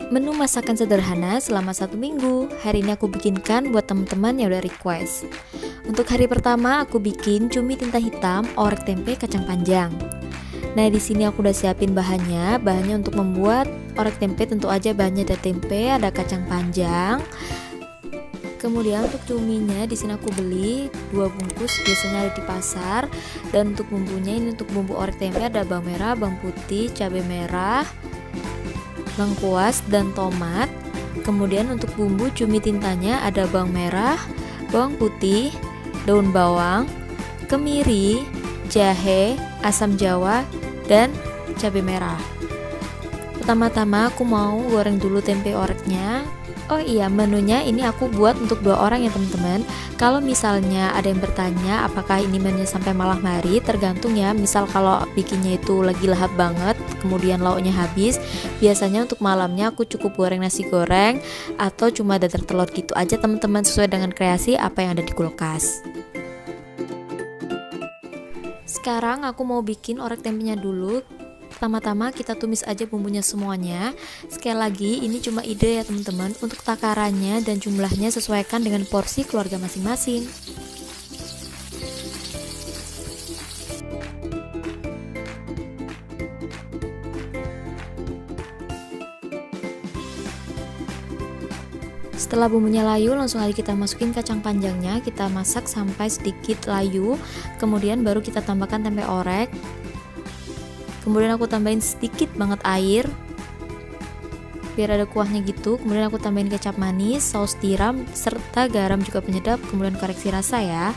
Menu masakan sederhana selama 1 minggu. Hari ini aku bikinkan buat teman-teman yang udah request. Untuk hari pertama aku bikin cumi tinta hitam, orek tempe, kacang panjang. Nah, di sini aku udah siapin bahannya. Bahannya untuk membuat orek tempe tentu aja bahannya ada tempe, ada kacang panjang. Kemudian untuk cuminya di sini aku beli 2 bungkus, biasanya ada di pasar. Dan untuk bumbunya ini untuk bumbu orek tempe ada bawang merah, bawang putih, cabai merah, lengkuas dan tomat. Kemudian untuk bumbu cumi tintanya ada bawang merah, bawang putih, daun bawang, kemiri, jahe, asam jawa, dan cabai merah. Pertama-tama aku mau goreng dulu tempe oreknya. Oh iya, menunya ini aku buat untuk 2 orang ya teman-teman. Kalau misalnya ada yang bertanya apakah ini menunya sampai malam hari, tergantung ya. Misal kalau bikinnya itu lagi lahap banget, kemudian lauknya habis, biasanya untuk malamnya aku cukup goreng nasi goreng atau cuma dadar telur gitu aja teman-teman, sesuai dengan kreasi apa yang ada di kulkas. Sekarang aku mau bikin orek tempenya dulu. Pertama-tama kita tumis aja bumbunya semuanya. Sekali lagi ini cuma ide ya teman-teman. Untuk takarannya dan jumlahnya sesuaikan dengan porsi keluarga masing-masing. Setelah bumbunya layu, langsung aja kita masukin kacang panjangnya. Kita masak sampai sedikit layu. Kemudian baru kita tambahkan tempe orek. Kemudian aku tambahin sedikit banget air biar ada kuahnya gitu. Kemudian aku tambahin kecap manis, saus tiram, serta garam juga penyedap, kemudian koreksi rasa ya.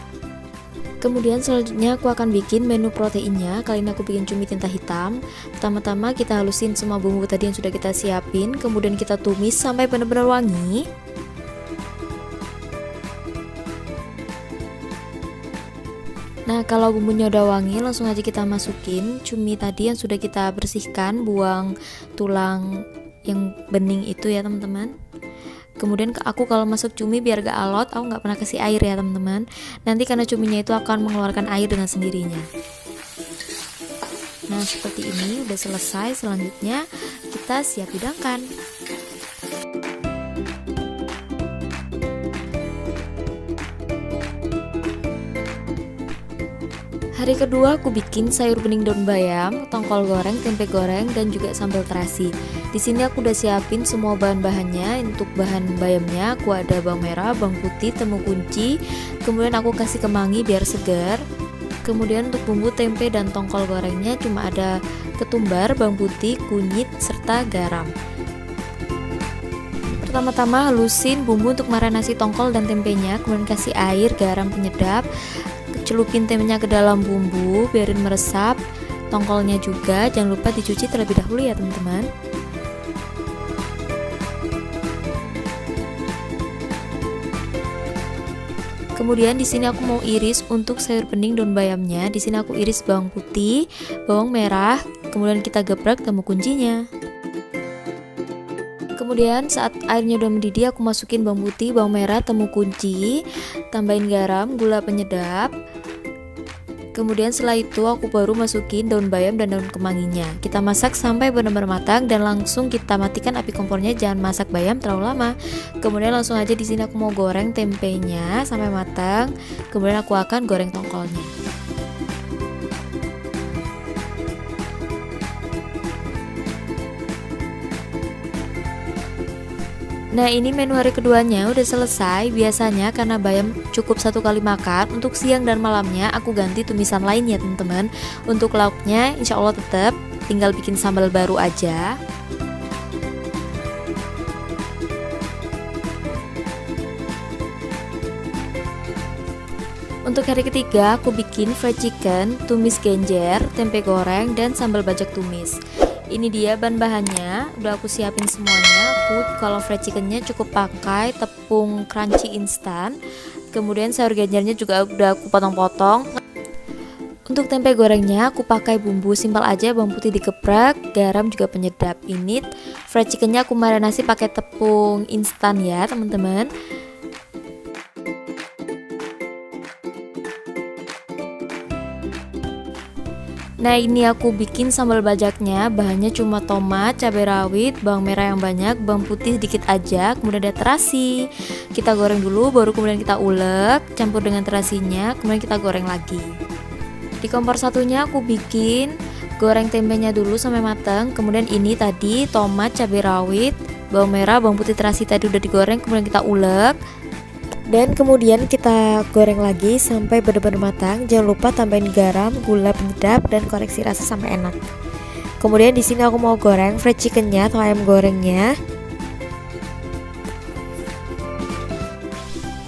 Kemudian selanjutnya aku akan bikin menu proteinnya. Kali ini aku bikin cumi tinta hitam. Pertama-tama kita halusin semua bumbu tadi yang sudah kita siapin. Kemudian kita tumis sampai benar-benar wangi. Nah, kalau bumbunya udah wangi, langsung aja kita masukin cumi tadi yang sudah kita bersihkan, buang tulang yang bening itu ya teman-teman. Kemudian aku kalau masuk cumi biar gak alot, aku gak pernah kasih air ya teman-teman. Nanti karena cuminya itu akan mengeluarkan air dengan sendirinya. Nah, seperti ini udah selesai. Selanjutnya kita siap hidangkan. Hari kedua aku bikin sayur bening daun bayam, tongkol goreng, tempe goreng, dan juga sambal terasi. Di sini aku udah siapin semua bahan-bahannya. Untuk bahan bayamnya aku ada bawang merah, bawang putih, temu kunci. Kemudian aku kasih kemangi biar segar. Kemudian untuk bumbu tempe dan tongkol gorengnya cuma ada ketumbar, bawang putih, kunyit, serta garam. Pertama-tama halusin bumbu untuk marinasi tongkol dan tempenya, kemudian kasih air, garam penyedap. Celupin tempenya ke dalam bumbu, biarin meresap. Tongkolnya juga jangan lupa dicuci terlebih dahulu ya teman-teman. Kemudian di sini aku mau iris untuk sayur bening daun bayamnya. Di sini aku iris bawang putih, bawang merah, kemudian kita geprek temu kuncinya. Kemudian saat airnya udah mendidih, aku masukin bawang putih, bawang merah, temu kunci, tambahin garam, gula penyedap. Kemudian setelah itu aku baru masukin daun bayam dan daun kemanginya. Kita masak sampai benar-benar matang dan langsung kita matikan api kompornya. Jangan masak bayam terlalu lama. Kemudian langsung aja di sini aku mau goreng tempenya sampai matang. Kemudian aku akan goreng tongkolnya. Nah, ini menu hari keduanya udah selesai. Biasanya karena bayam cukup 1 kali makan, untuk siang dan malamnya aku ganti tumisan lain ya teman-teman. Untuk lauknya insya Allah tetap, tinggal bikin sambal baru aja. Untuk hari ketiga aku bikin fried chicken, tumis genjer, tempe goreng, dan sambal bajak tumis. Ini dia bahan-bahannya, udah aku siapin semuanya. Kalau fried chickennya cukup pakai tepung crunchy instan. Kemudian sayur genjernya juga udah aku potong-potong. Untuk tempe gorengnya aku pakai bumbu simpel aja, bawang putih dikeprek, garam juga penyedap. Ini fried chickennya aku marinasi pakai tepung instan ya teman-teman. Nah, ini aku bikin sambal bajaknya. Bahannya cuma tomat, cabai rawit, bawang merah yang banyak, bawang putih sedikit aja, kemudian ada terasi. Kita goreng dulu, baru kemudian kita ulek, campur dengan terasinya, kemudian kita goreng lagi. Di kompor satunya aku bikin goreng tempenya dulu sampai matang. Kemudian ini tadi tomat, cabai rawit, bawang merah, bawang putih, terasi tadi udah digoreng, kemudian kita ulek. Dan kemudian kita goreng lagi sampai benar-benar matang. Jangan lupa tambahin garam, gula penyedap, dan koreksi rasa sampai enak. Kemudian di sini aku mau goreng fried chickennya atau ayam gorengnya.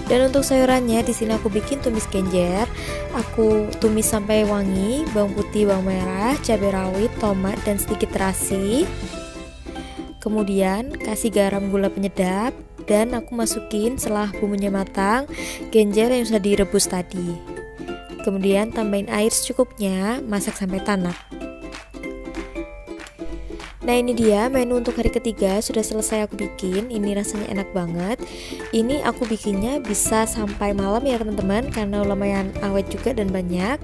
Dan untuk sayurannya di sini aku bikin tumis genjer. Aku tumis sampai wangi, bawang putih, bawang merah, cabai rawit, tomat, dan sedikit terasi. Kemudian kasih garam, gula penyedap, dan aku masukin setelah bumbunya matang genjer yang sudah direbus tadi. Kemudian tambahin air secukupnya, masak sampai tanak. Nah, ini dia menu untuk hari ketiga sudah selesai aku bikin. Ini rasanya enak banget. Ini aku bikinnya bisa sampai malam ya teman-teman, karena lumayan awet juga dan banyak.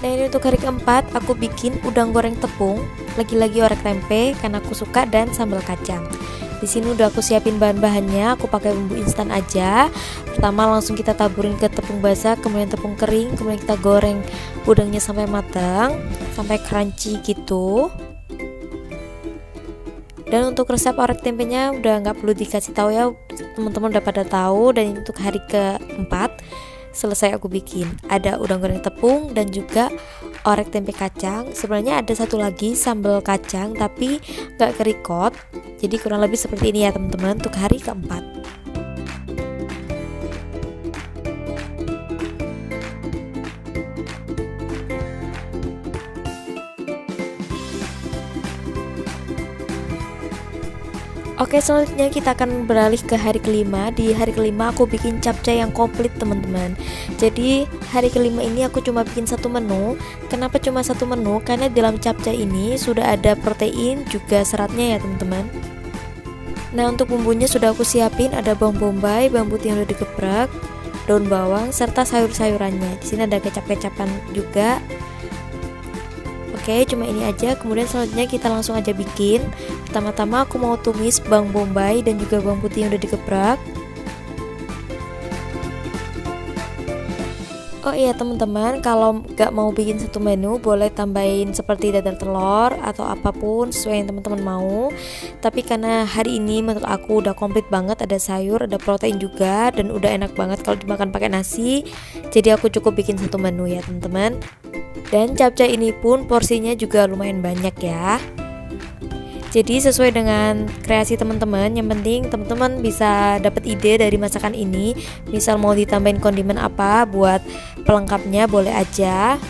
Nah, ini untuk hari keempat aku bikin udang goreng tepung, lagi-lagi orek tempe karena aku suka, dan sambal kacang. Di sini udah aku siapin bahan-bahannya, aku pakai bumbu instan aja. Pertama langsung kita taburin ke tepung basah, kemudian tepung kering, kemudian kita goreng udangnya sampai matang, sampai crunchy gitu. Dan untuk resep orek tempenya udah nggak perlu dikasih tahu ya, teman-teman udah pada tahu. Dan untuk hari keempat selesai aku bikin, ada udang goreng tepung dan juga orek tempe kacang. Sebenarnya ada satu lagi sambal kacang tapi nggak kerikot. Jadi kurang lebih seperti ini ya teman-teman untuk hari keempat. Oke, selanjutnya kita akan beralih ke hari kelima. Di hari kelima aku bikin capcay yang komplit teman-teman. Jadi hari kelima ini aku cuma bikin satu menu. Kenapa cuma satu menu? Karena dalam capcay ini sudah ada protein juga seratnya ya teman-teman. Nah, untuk bumbunya sudah aku siapin, ada bawang bombay, bawang putih yang udah digeprek, daun bawang, serta sayur-sayurannya. Di sini ada kecap-kecapan juga. Oke, cuma ini aja. Kemudian selanjutnya kita langsung aja bikin. Pertama-tama aku mau tumis bawang bombay dan juga bawang putih yang udah digeprek. Oh iya teman-teman, kalau nggak mau bikin satu menu boleh tambahin seperti dadar telur atau apapun sesuai yang teman-teman mau. Tapi karena hari ini menurut aku udah komplit banget, ada sayur, ada protein juga, dan udah enak banget kalau dimakan pakai nasi. Jadi aku cukup bikin satu menu ya teman-teman. Dan capcay ini pun porsinya juga lumayan banyak ya. Jadi sesuai dengan kreasi teman-teman, yang penting teman-teman bisa dapat ide dari masakan ini. Misal mau ditambahin kondimen apa buat pelengkapnya boleh aja.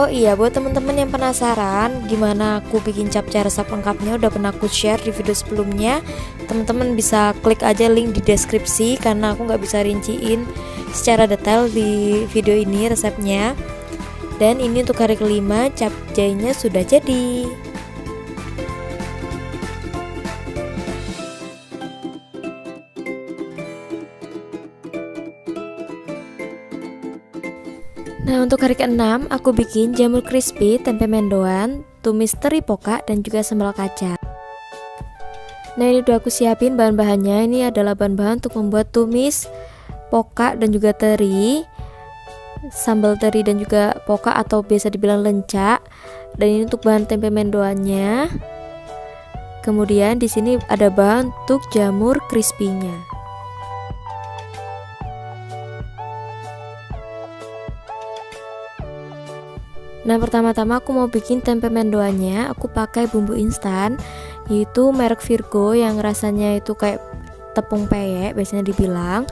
Oh iya, buat teman-teman yang penasaran gimana aku bikin capcay resep lengkapnya, udah pernah aku share di video sebelumnya. Teman-teman bisa klik aja link di deskripsi karena aku nggak bisa rinciin secara detail di video ini resepnya. Dan ini untuk hari kelima, capcaynya sudah jadi. Nah, untuk hari ke-6 aku bikin jamur crispy, tempe mendoan, tumis teri poka, dan juga sambal kacang. Nah, ini udah aku siapin bahan-bahannya. Ini adalah bahan-bahan untuk membuat tumis poka dan juga teri, sambal teri dan juga poka atau biasa dibilang lenca. Dan ini untuk bahan tempe mendoannya. Kemudian di sini ada bahan untuk jamur crispy-nya. Nah, pertama-tama aku mau bikin tempe mendoannya. Aku pakai bumbu instan, yaitu merek Virgo yang rasanya itu kayak tepung peyek biasanya dibilang.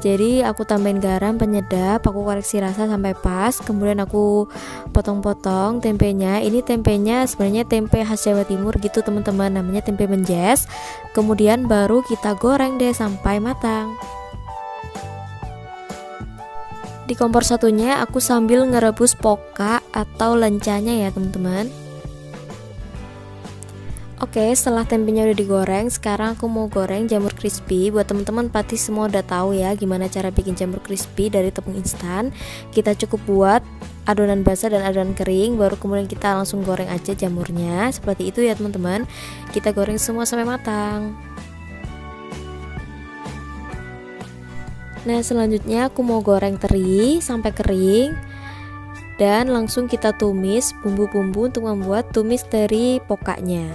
Jadi aku tambahin garam, penyedap, aku koreksi rasa sampai pas. Kemudian aku potong-potong tempenya. Ini tempenya sebenarnya tempe khas Jawa Timur gitu teman-teman, namanya tempe menjes. Kemudian baru kita goreng deh sampai matang. Di kompor satunya aku sambil ngerebus poka atau lencanya ya teman-teman. Oke, setelah tempenya udah digoreng, sekarang aku mau goreng jamur crispy. Buat teman-teman pasti semua udah tahu ya gimana cara bikin jamur crispy dari tepung instan. Kita cukup buat adonan basah dan adonan kering, baru kemudian kita langsung goreng aja jamurnya. Seperti itu ya teman-teman. Kita goreng semua sampai matang. Nah, selanjutnya aku mau goreng teri sampai kering dan langsung kita tumis bumbu-bumbu untuk membuat tumis teri pokanya.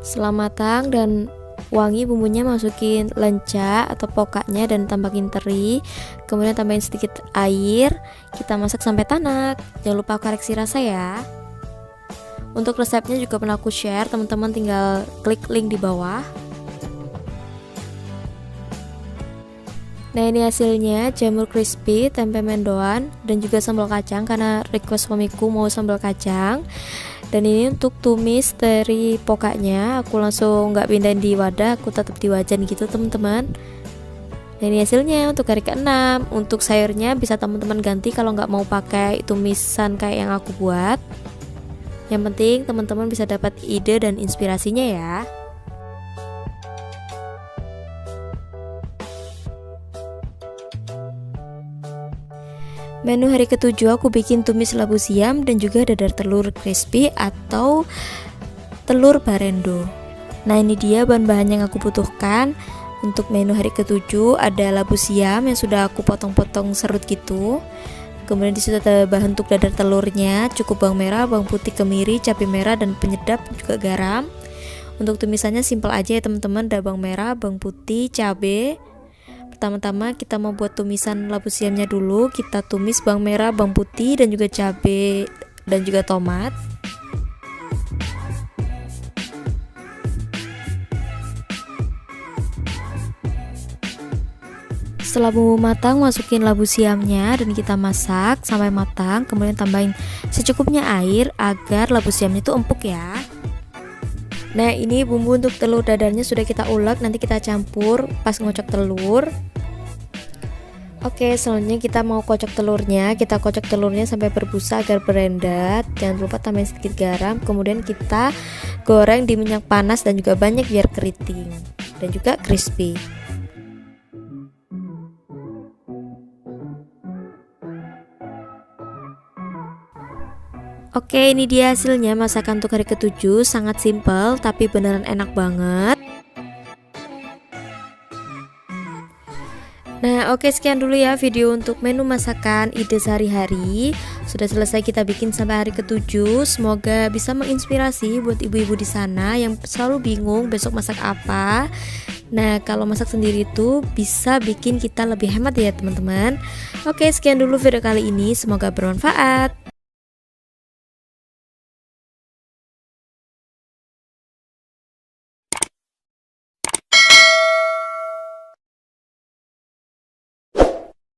Setelah matang dan wangi bumbunya, masukin lenca atau pokanya dan tambahin teri, kemudian tambahin sedikit air, kita masak sampai tanak. Jangan lupa koreksi rasa ya. Untuk resepnya juga pernah aku share, teman-teman tinggal klik link di bawah. Nah, ini hasilnya jamur crispy, tempe mendoan, dan juga sambal kacang karena request suamiku mau sambal kacang. Dan ini untuk tumis dari pokanya, aku langsung nggak pindahin di wadah, aku tetap di wajan gitu teman-teman. Nah, ini hasilnya untuk hari ke-6. Untuk sayurnya bisa teman-teman ganti kalau nggak mau pakai tumisan kayak yang aku buat. Yang penting teman-teman bisa dapat ide dan inspirasinya ya. Menu hari ke-7 aku bikin tumis labu siam dan juga dadar telur crispy atau telur barendo. Nah, ini dia bahan-bahan yang aku butuhkan. Untuk menu hari ke-7 ada labu siam yang sudah aku potong-potong serut gitu. Kemudian disitu ada bahan untuk dadar telurnya, cukup bawang merah, bawang putih, kemiri, cabai merah, dan penyedap juga garam. Untuk tumisannya simpel aja ya teman-teman, ada bawang merah, bawang putih, cabai. Pertama-tama kita mau buat tumisan labu siamnya dulu. Kita tumis bawang merah, bawang putih, dan juga cabai dan juga tomat. Setelah bumbu matang, masukin labu siamnya dan kita masak sampai matang. Kemudian tambahin secukupnya air agar labu siamnya itu empuk ya. Nah, ini bumbu untuk telur dadarnya sudah kita ulek, nanti kita campur pas ngocok telur. Oke, selanjutnya kita mau kocok telurnya. Kita kocok telurnya sampai berbusa agar berendat. Jangan lupa tambahin sedikit garam. Kemudian kita goreng di minyak panas dan juga banyak biar keriting dan juga crispy. Oke, ini dia hasilnya masakan untuk hari ke-7. Sangat simpel tapi beneran enak banget. Nah, oke, sekian dulu ya video untuk menu masakan ide sehari-hari. Sudah selesai kita bikin sampai hari ke-7. Semoga bisa menginspirasi buat ibu-ibu di sana yang selalu bingung besok masak apa. Nah, kalau masak sendiri itu bisa bikin kita lebih hemat ya teman-teman. Oke, sekian dulu video kali ini. Semoga bermanfaat.